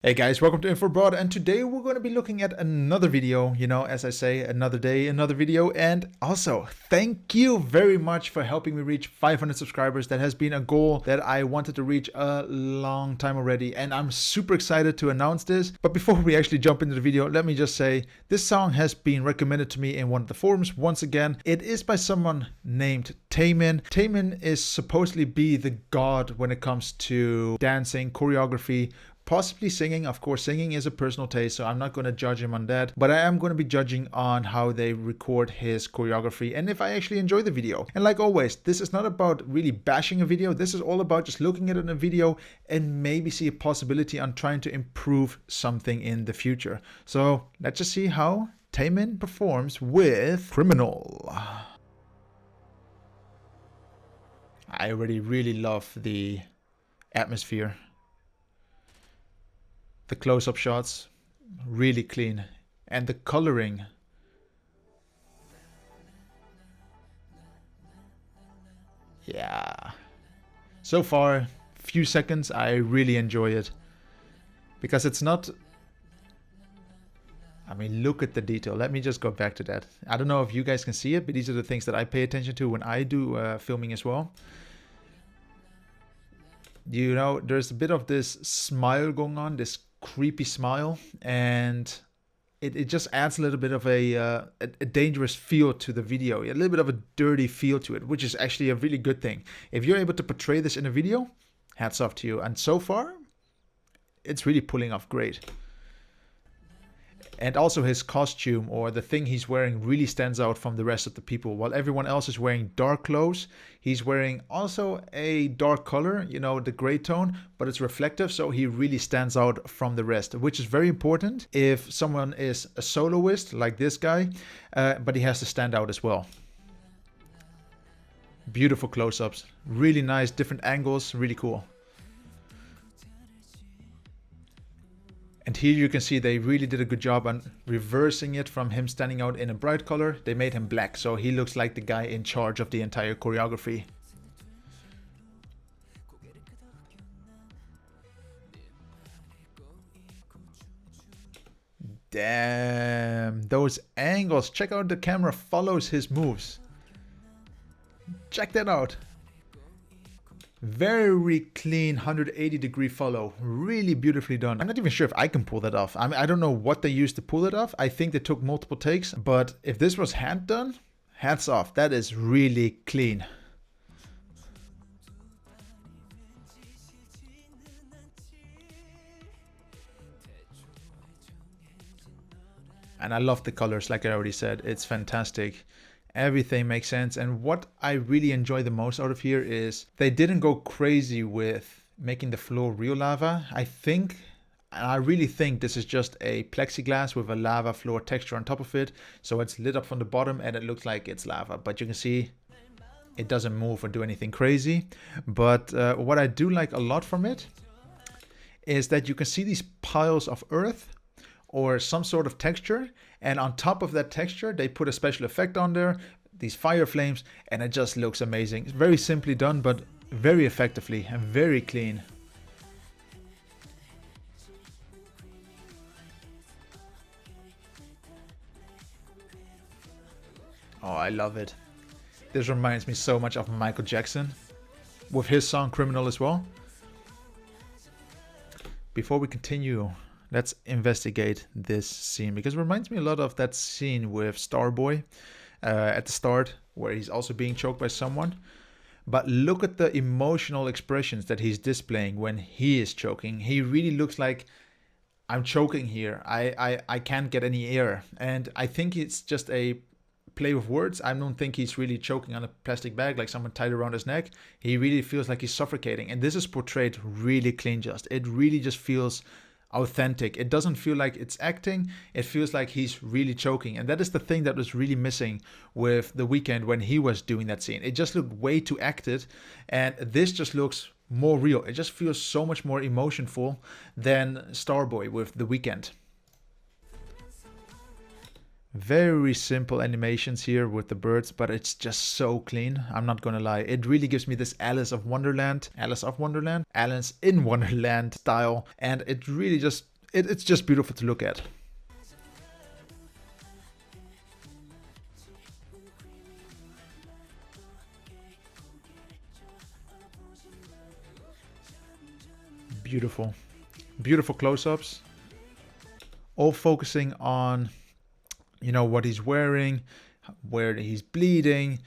Hey guys, welcome to Info Broad, and today we're going to be looking at another video, as I say, another day, another video. And also, thank you very much for helping me reach 500 subscribers. That has been a goal that I wanted to reach a long time already, and I'm super excited to announce this. But before we actually jump into the video, let me just say, this song has been recommended to me in one of the forums once again. It is by someone named TAEMIN. TAEMIN is supposedly be the god when it comes to dancing, choreography, possibly singing. Of course, singing is a personal taste, so I'm not going to judge him on that, but I am going to be judging on how they record his choreography and if I actually enjoy the video. And like always, this is not about really bashing a video. This is all about just looking at it in a video and maybe see a possibility on trying to improve something in the future. So let's just see how TAEMIN performs with Criminal. I already really love the atmosphere. The close-up shots, really clean. And the coloring. Yeah. So far, few seconds, I really enjoy it. Because it's not... I mean, look at the detail. Let me just go back to that. I don't know if you guys can see it, but these are the things that I pay attention to when I do filming as well. You know, there's a bit of this smile going on, this creepy smile, and it just adds a little bit of a dangerous feel to the video, a little bit of a dirty feel to it, which is actually a really good thing. If you're able to portray this in a video, hats off to you. And so far, it's really pulling off great. And also his costume, or the thing he's wearing, really stands out from the rest of the people. While everyone else is wearing dark clothes, he's wearing also a dark color, the gray tone, but it's reflective, so he really stands out from the rest, which is very important if someone is a soloist like this guy, but he has to stand out as well. Beautiful close-ups, really nice, different angles, really cool. And here you can see they really did a good job on reversing it from him standing out in a bright color. They made him black, so he looks like the guy in charge of the entire choreography. Damn, those angles. Check out the camera follows his moves. Check that out. Very clean 180-degree follow. Really beautifully done. I'm not even sure if I can pull that off. I don't know what they used to pull it off. I think they took multiple takes. But if this was hand done, hats off. That is really clean. And I love the colors, like I already said. It's fantastic. Everything makes sense. And what I really enjoy the most out of here is they didn't go crazy with making the floor real lava. I really think this is just a plexiglass with a lava floor texture on top of it. So it's lit up from the bottom and it looks like it's lava. But you can see it doesn't move or do anything crazy. But what I do like a lot from it is that you can see these piles of earth or some sort of texture, and on top of that texture they put a special effect on there, these fire flames, and it just looks amazing. It's very simply done, but very effectively and very clean. Oh, I love it. This reminds me so much of Michael Jackson with his song Criminal as well. Before we continue, let's investigate this scene, because it reminds me a lot of that scene with Starboy at the start, where he's also being choked by someone. But look at the emotional expressions that he's displaying when he is choking. He really looks like, I'm choking here. I can't get any air. And I think it's just a play with words. I don't think he's really choking on a plastic bag like someone tied around his neck. He really feels like he's suffocating. And this is portrayed really clean just. It really just feels authentic. It doesn't feel like it's acting. It feels like he's really choking. And that is the thing that was really missing with The Weeknd when he was doing that scene. It just looked way too acted, and this just looks more real. It just feels so much more emotionful than Starboy with The Weeknd. Very simple animations here with the birds, but it's just so clean. I'm not gonna lie. It really gives me this Alice in Wonderland style, and it really just it's just beautiful to look at. Beautiful. Beautiful close-ups. All focusing on, you know, what he's wearing, where he's bleeding,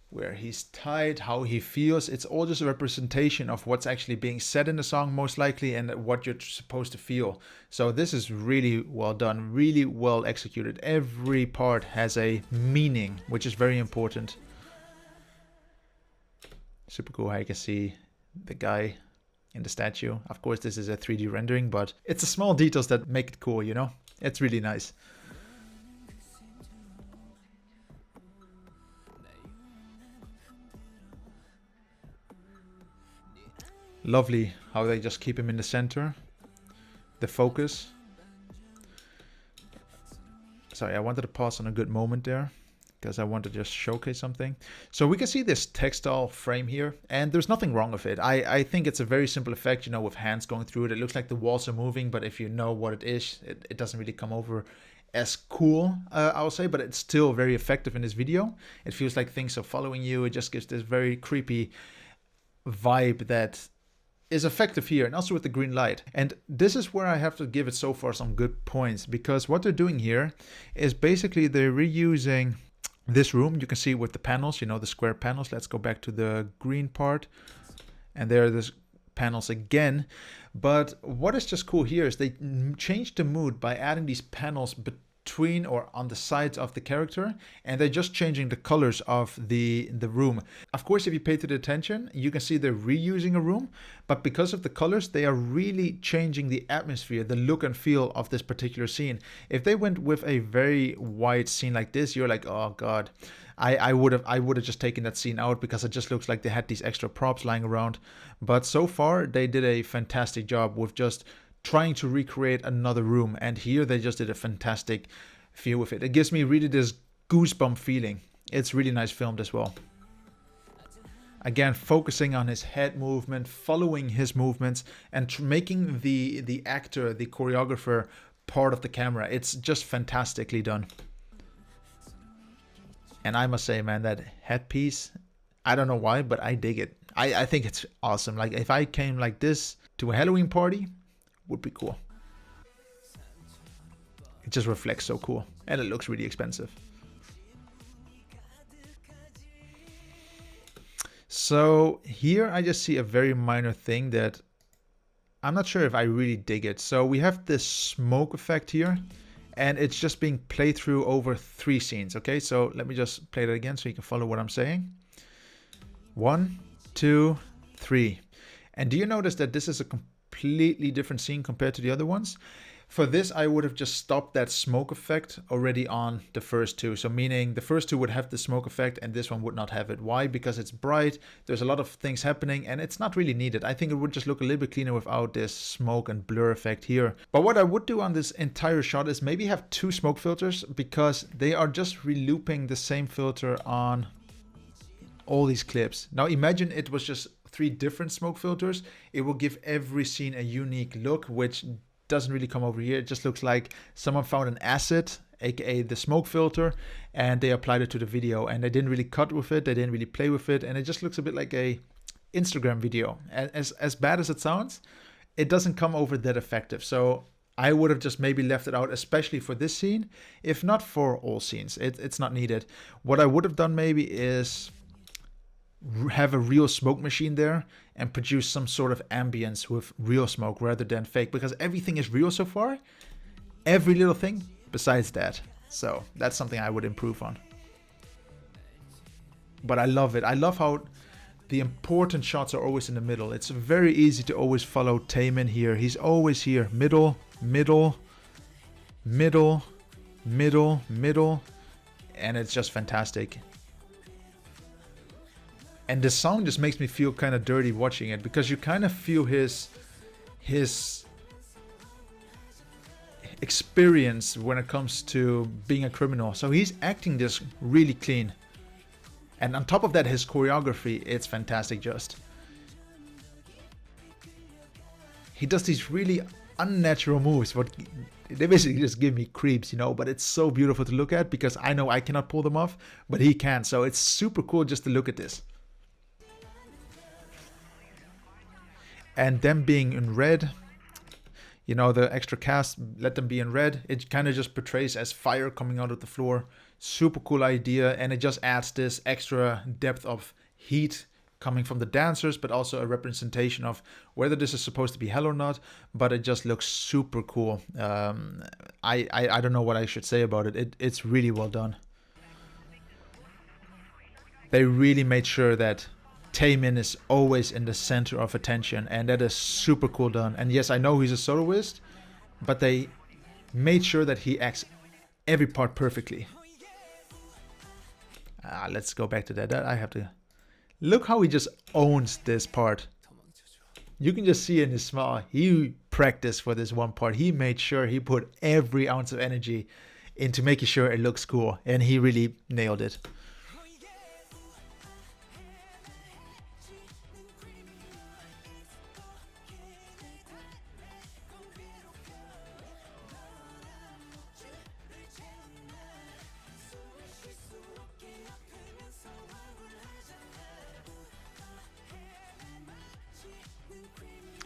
where he's tied, how he feels. It's all just a representation of what's actually being said in the song, most likely, and what you're supposed to feel. So this is really well done, really well executed. Every part has a meaning, which is very important. Super cool how you can see the guy in the statue. Of course, this is a 3D rendering, but it's the small details that make it cool, you know? It's really nice. Lovely how they just keep him in the center. The focus. Sorry, I wanted to pause on a good moment there, because I want to just showcase something. So we can see this textile frame here, and there's nothing wrong with it. I think it's a very simple effect, you know, with hands going through it. It looks like the walls are moving, but if you know what it is, it doesn't really come over as cool, I will say, but it's still very effective in this video. It feels like things are following you. It just gives this very creepy vibe that is effective here, and also with the green light. And this is where I have to give it so far some good points, because what they're doing here is basically they're reusing this room. You can see with the panels, you know, the square panels. Let's go back to the green part. And there are the panels again. But what is just cool here is they changed the mood by adding these panels between or on the sides of the character. And they're just changing the colors of the room. Of course, if you pay to the attention, you can see they're reusing a room. But because of the colors, they are really changing the atmosphere, the look and feel of this particular scene. If they went with a very white scene like this, you're like, oh god, I would have just taken that scene out, because it just looks like they had these extra props lying around. But so far, they did a fantastic job with just trying to recreate another room, and here they just did a fantastic feel with it. It gives me really this goosebump feeling. It's really nice filmed as well. Again, focusing on his head movement, following his movements, and making the actor, the choreographer, part of the camera. It's just fantastically done. And I must say, man, that headpiece, I don't know why, but I dig it. I think it's awesome. Like, if I came like this to a Halloween party, would be cool. It just reflects so cool, and it looks really expensive. So here I just see a very minor thing that I'm not sure if I really dig it. So we have this smoke effect here, and it's just being played through over 3 scenes. Okay, so let me just play that again so you can follow what I'm saying. 1, 2, 3. And do you notice that this is a completely different scene compared to the other ones? For this, I would have just stopped that smoke effect already on the first 2. So meaning the first 2 would have the smoke effect and this one would not have it. Why? Because it's bright, there's a lot of things happening, and it's not really needed. I think it would just look a little bit cleaner without this smoke and blur effect here. But what I would do on this entire shot is maybe have 2 smoke filters, because they are just re-looping the same filter on all these clips. Now imagine it was just 3 different smoke filters. It will give every scene a unique look, which doesn't really come over here. It just looks like someone found an asset, aka the smoke filter, and they applied it to the video, and they didn't really cut with it, they didn't really play with it, and it just looks a bit like a Instagram video. As bad as it sounds, it doesn't come over that effective. So I would have just maybe left it out, especially for this scene, if not for all scenes. It's not needed. What I would have done maybe is have a real smoke machine there and produce some sort of ambience with real smoke rather than fake, because everything is real so far, every little thing besides that. So that's something I would improve on. But I love it. I love how the important shots are always in the middle. It's very easy to always follow TAEMIN here. He's always here, middle, middle, middle, middle, middle, and it's just fantastic. And the song just makes me feel kind of dirty watching it, because you kind of feel his experience when it comes to being a criminal. So he's acting this really clean. And on top of that, his choreography, it's fantastic just. He does these really unnatural moves, but they basically just give me creeps, you know, but it's so beautiful to look at because I know I cannot pull them off, but he can. So it's super cool just to look at this. And them being in red, you know, the extra cast, let them be in red. It kind of just portrays as fire coming out of the floor. Super cool idea, and it just adds this extra depth of heat coming from the dancers, but also a representation of whether this is supposed to be hell or not. But it just looks super cool. I don't know what I should say about it. It's really well done. They really made sure that TAEMIN is always in the center of attention, and that is super cool done. And yes, I know he's a soloist, but they made sure that he acts every part perfectly. Let's go back to that. I have to look how he just owns this part. You can just see in his smile, he practiced for this one part. He made sure he put every ounce of energy into making sure it looks cool, and he really nailed it.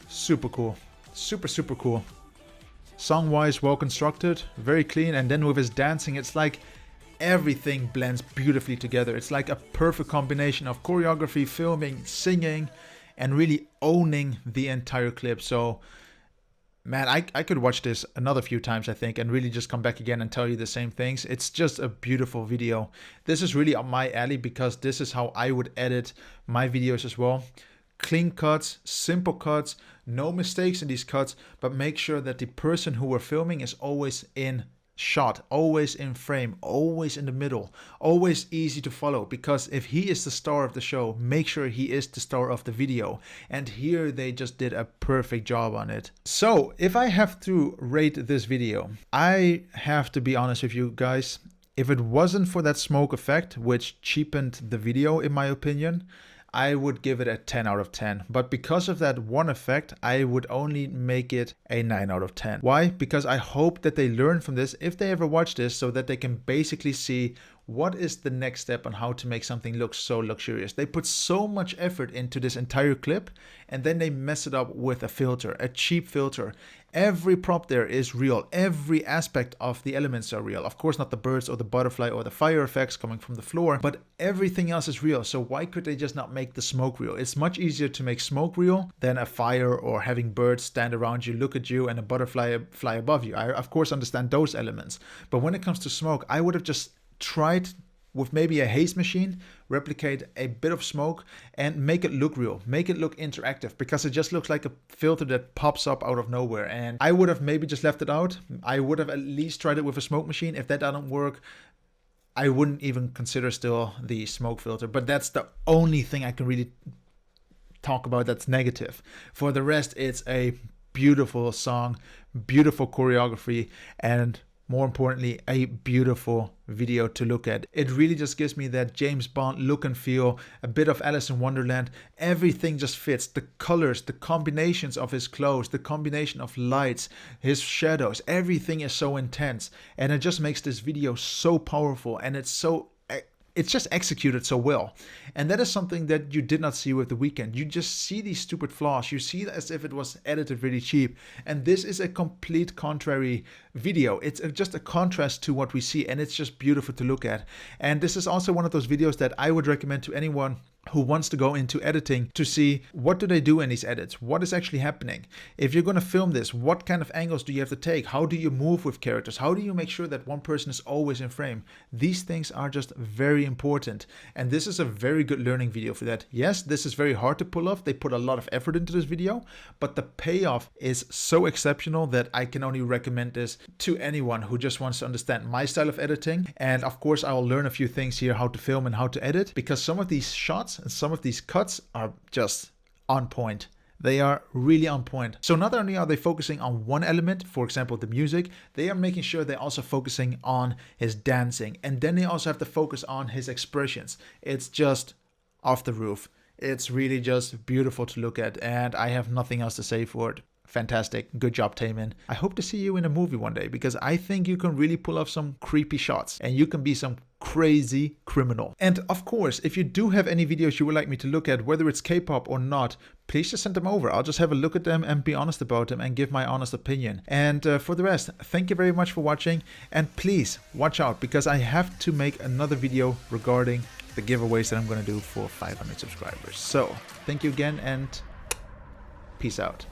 Super cool. Super cool. Song-wise, well constructed, very clean, and then with his dancing, it's like everything blends beautifully together. It's like a perfect combination of choreography, filming, singing, and really owning the entire clip. So, man, I could watch this another few times, I think, and really just come back again and tell you the same things. It's just a beautiful video. This is really up my alley because this is how I would edit my videos as well. Clean cuts, simple cuts, no mistakes in these cuts, but make sure that the person who we're filming is always in shot, always in frame, always in the middle, always easy to follow, because if he is the star of the show, make sure he is the star of the video. And here they just did a perfect job on it. So if I have to rate this video, I have to be honest with you guys. If it wasn't for that smoke effect, which cheapened the video in my opinion, I would give it a 10 out of 10. But because of that one effect, I would only make it a 9 out of 10. Why? Because I hope that they learn from this if they ever watch this, so that they can basically see what is the next step on how to make something look so luxurious. They put so much effort into this entire clip, and then they mess it up with a filter, a cheap filter. Every prop there is real. Every aspect of the elements are real. Of course, not the birds or the butterfly or the fire effects coming from the floor, but everything else is real. So why could they just not make the smoke real? It's much easier to make smoke real than a fire or having birds stand around you, look at you, and a butterfly fly above you. I, of course, understand those elements. But when it comes to smoke, I would have just tried with maybe a haze machine, replicate a bit of smoke and make it look real, make it look interactive, because it just looks like a filter that pops up out of nowhere. And I would have maybe just left it out. I would have at least tried it with a smoke machine. If that doesn't work, I wouldn't even consider still the smoke filter. But that's the only thing I can really talk about that's negative. For the rest, it's a beautiful song, beautiful choreography, and more importantly, a beautiful video to look at. It really just gives me that James Bond look and feel, a bit of Alice in Wonderland. Everything just fits. The colors, the combinations of his clothes, the combination of lights, his shadows, everything is so intense. And it just makes this video so powerful, and it's just executed so well. And that is something that you did not see with The Weeknd. You just see these stupid flaws. You see it as if it was edited really cheap. And this is a complete contrary video. It's just a contrast to what we see, and it's just beautiful to look at. And this is also one of those videos that I would recommend to anyone who wants to go into editing to see what do they do in these edits, what is actually happening. If you're going to film this, what kind of angles do you have to take? How do you move with characters? How do you make sure that one person is always in frame? These things are just very important, and this is a very good learning video for that. Yes, this is very hard to pull off. They put a lot of effort into this video, but the payoff is so exceptional that I can only recommend this to anyone who just wants to understand my style of editing. And of course, I will learn a few things here, how to film and how to edit, because some of these shots and some of these cuts are just on point. They are really on point. So not only are they focusing on one element, for example, the music, they are making sure they're also focusing on his dancing. And then they also have to focus on his expressions. It's just off the roof. It's really just beautiful to look at, and I have nothing else to say for it. fantastic. Good job, TAEMIN. I hope to see you in a movie one day because I think you can really pull off some creepy shots and you can be some crazy criminal. And of course, if you do have any videos you would like me to look at, whether it's K-pop or not, please just send them over. I'll just have a look at them and be honest about them and give my honest opinion. And for the rest, thank you very much for watching. And please watch out because I have to make another video regarding the giveaways that I'm going to do for 500 subscribers. So thank you again and peace out.